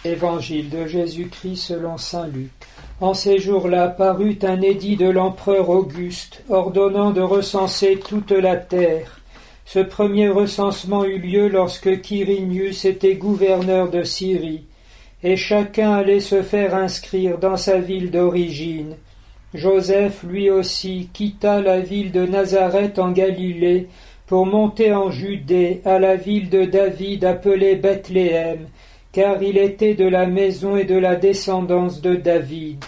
Évangile de Jésus-Christ selon saint Luc. En ces jours-là parut un édit de l'empereur Auguste, ordonnant de recenser toute la terre. Ce premier recensement eut lieu lorsque Quirinius était gouverneur de Syrie, et chacun allait se faire inscrire dans sa ville d'origine. Joseph, lui aussi, quitta la ville de Nazareth en Galilée pour monter en Judée, à la ville de David appelée Bethléem, car il était de la maison et de la descendance de David.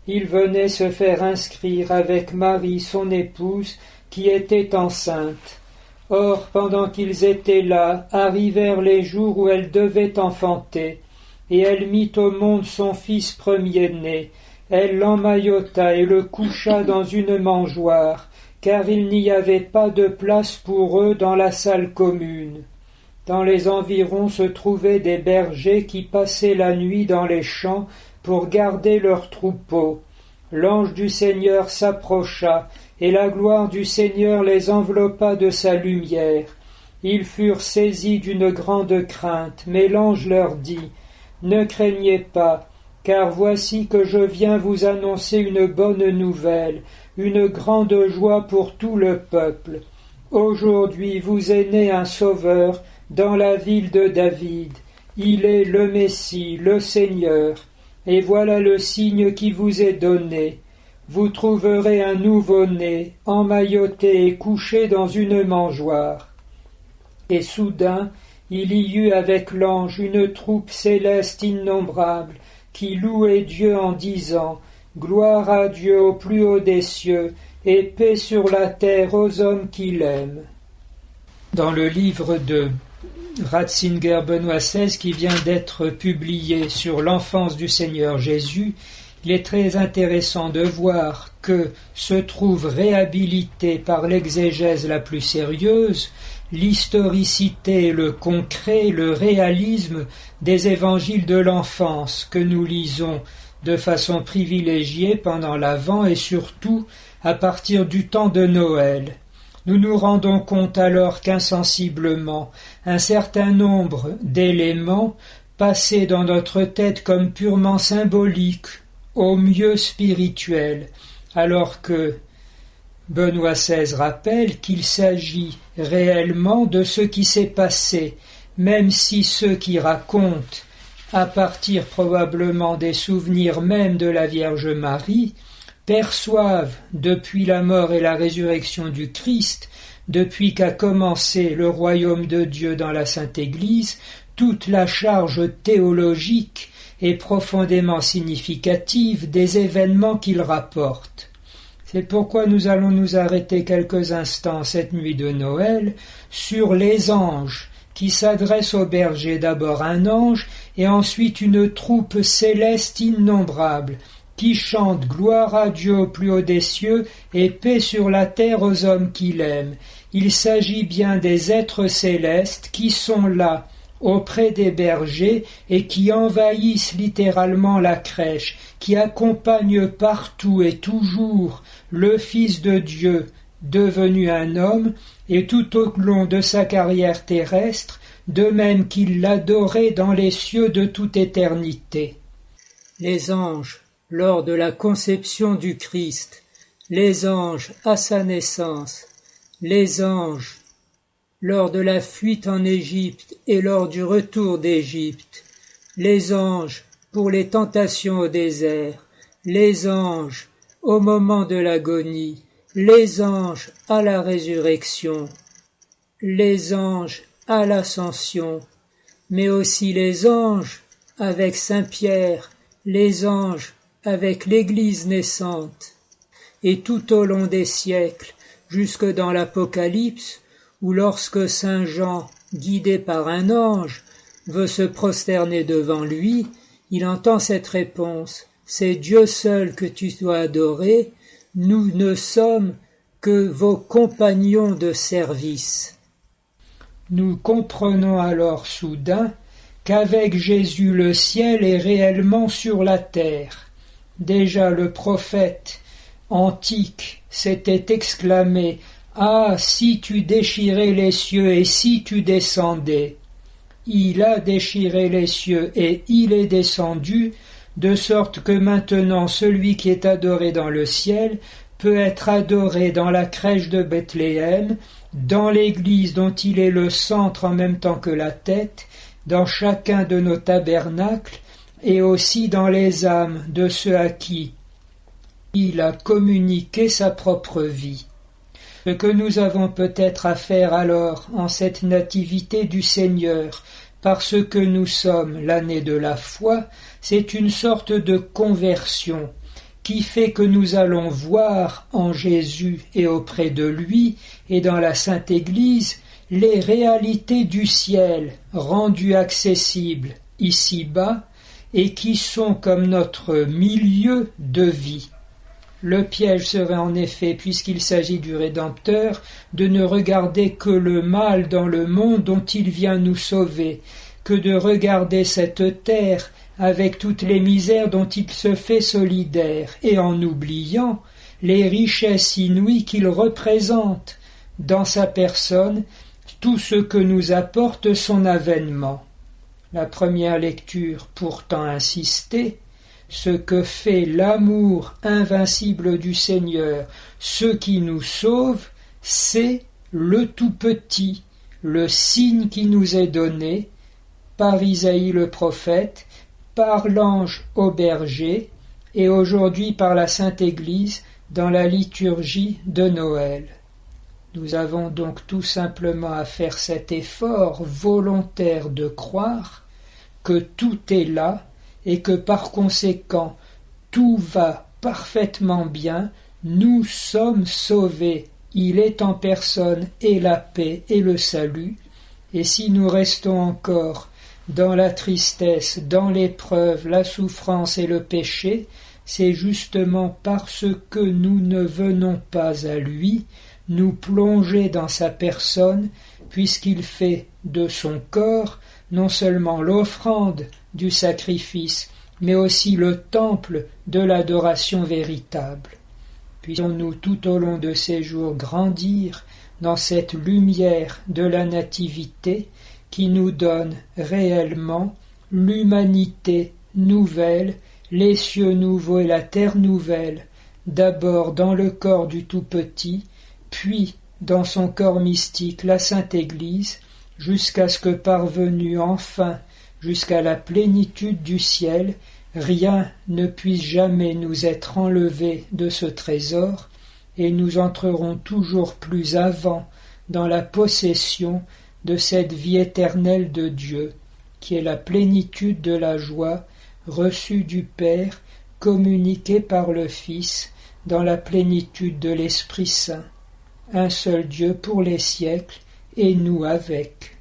Il venait se faire inscrire avec Marie, son épouse, qui était enceinte. Or, pendant qu'ils étaient là, arrivèrent les jours où elle devait enfanter, et elle mit au monde son fils premier-né. Elle l'emmaillota et le coucha dans une mangeoire, car il n'y avait pas de place pour eux dans la salle commune. Dans les environs se trouvaient des bergers qui passaient la nuit dans les champs pour garder leurs troupeaux. L'ange du Seigneur s'approcha, et la gloire du Seigneur les enveloppa de sa lumière. Ils furent saisis d'une grande crainte, mais l'ange leur dit : « Ne craignez pas, car voici que je viens vous annoncer une bonne nouvelle, une grande joie pour tout le peuple. Aujourd'hui vous est né un Sauveur dans la ville de David. Il est le Messie, le Seigneur. Et voilà le signe qui vous est donné. Vous trouverez un nouveau-né, emmailloté et couché dans une mangeoire. » Et soudain, il y eut avec l'ange une troupe céleste innombrable, qui louait Dieu en disant : « Gloire à Dieu au plus haut des cieux, et paix sur la terre aux hommes qui l'aiment. » Dans le livre de Ratzinger Benoît XVI, qui vient d'être publié sur l'enfance du Seigneur Jésus, il est très intéressant de voir que se trouve réhabilité par l'exégèse la plus sérieuse l'historicité, le concret, le réalisme des évangiles de l'enfance que nous lisons de façon privilégiée pendant l'Avent et surtout à partir du temps de Noël. Nous nous rendons compte alors qu'insensiblement, un certain nombre d'éléments passaient dans notre tête comme purement symboliques, au mieux spirituels, alors que Benoît XVI rappelle qu'il s'agit réellement de ce qui s'est passé, même si ceux qui racontent, à partir probablement des souvenirs même de la Vierge Marie, perçoivent depuis la mort et la résurrection du Christ, depuis qu'a commencé le royaume de Dieu dans la Sainte Église, toute la charge théologique et profondément significative des événements qu'il rapporte. C'est pourquoi nous allons nous arrêter quelques instants cette nuit de Noël sur les anges, qui s'adressent aux bergers, d'abord un ange et ensuite une troupe céleste innombrable, qui chante gloire à Dieu au plus haut des cieux et paix sur la terre aux hommes qui l'aiment. Il s'agit bien des êtres célestes qui sont là, auprès des bergers et qui envahissent littéralement la crèche, qui accompagnent partout et toujours le Fils de Dieu devenu un homme et tout au long de sa carrière terrestre, de même qu'il l'adorait dans les cieux de toute éternité. Les anges, lors de la conception du Christ, les anges à sa naissance, les anges lors de la fuite en Égypte et lors du retour d'Égypte, les anges pour les tentations au désert, les anges au moment de l'agonie, les anges à la résurrection, les anges à l'ascension, mais aussi les anges avec Saint Pierre, les anges avec l'Église naissante, et tout au long des siècles, jusque dans l'Apocalypse, où lorsque Saint Jean, guidé par un ange, veut se prosterner devant lui, il entend cette réponse : « C'est Dieu seul que tu dois adorer, nous ne sommes que vos compagnons de service. » Nous comprenons alors soudain qu'avec Jésus le ciel est réellement sur la terre. Déjà le prophète antique s'était exclamé : « Ah, si tu déchirais les cieux et si tu descendais !» il a déchiré les cieux et il est descendu, de sorte que maintenant celui qui est adoré dans le ciel peut être adoré dans la crèche de Bethléem, dans l'Église dont il est le centre en même temps que la tête, dans chacun de nos tabernacles, et aussi dans les âmes de ceux à qui il a communiqué sa propre vie. Ce que nous avons peut-être à faire alors en cette nativité du Seigneur, parce que nous sommes l'année de la foi, c'est une sorte de conversion qui fait que nous allons voir en Jésus et auprès de lui et dans la Sainte Église les réalités du ciel rendues accessibles ici-bas et qui sont comme notre milieu de vie. Le piège serait en effet, puisqu'il s'agit du Rédempteur, de ne regarder que le mal dans le monde dont il vient nous sauver, que de regarder cette terre avec toutes les misères dont il se fait solidaire, et en oubliant les richesses inouïes qu'il représente dans sa personne, tout ce que nous apporte son avènement. La première lecture pourtant insistait: ce que fait l'amour invincible du Seigneur, ce qui nous sauve, c'est le tout-petit, le signe qui nous est donné par Isaïe le prophète, par l'ange au berger, et aujourd'hui par la Sainte Église dans la liturgie de Noël. Nous avons donc tout simplement à faire cet effort volontaire de croire que tout est là, et que par conséquent tout va parfaitement bien, nous sommes sauvés, il est en personne et la paix et le salut, et si nous restons encore dans la tristesse, dans l'épreuve, la souffrance et le péché, c'est justement parce que nous ne venons pas à lui nous plonger dans sa personne, puisqu'il fait de son corps non seulement l'offrande du sacrifice, mais aussi le temple de l'adoration véritable. Puissions-nous tout au long de ces jours grandir dans cette lumière de la nativité qui nous donne réellement l'humanité nouvelle, les cieux nouveaux et la terre nouvelle, d'abord dans le corps du tout-petit, puis dans son corps mystique, la Sainte Église, jusqu'à ce que parvenu enfin jusqu'à la plénitude du ciel, rien ne puisse jamais nous être enlevé de ce trésor, et nous entrerons toujours plus avant dans la possession de cette vie éternelle de Dieu, qui est la plénitude de la joie reçue du Père, communiquée par le Fils, dans la plénitude de l'Esprit Saint. Un seul Dieu pour les siècles, et nous avec.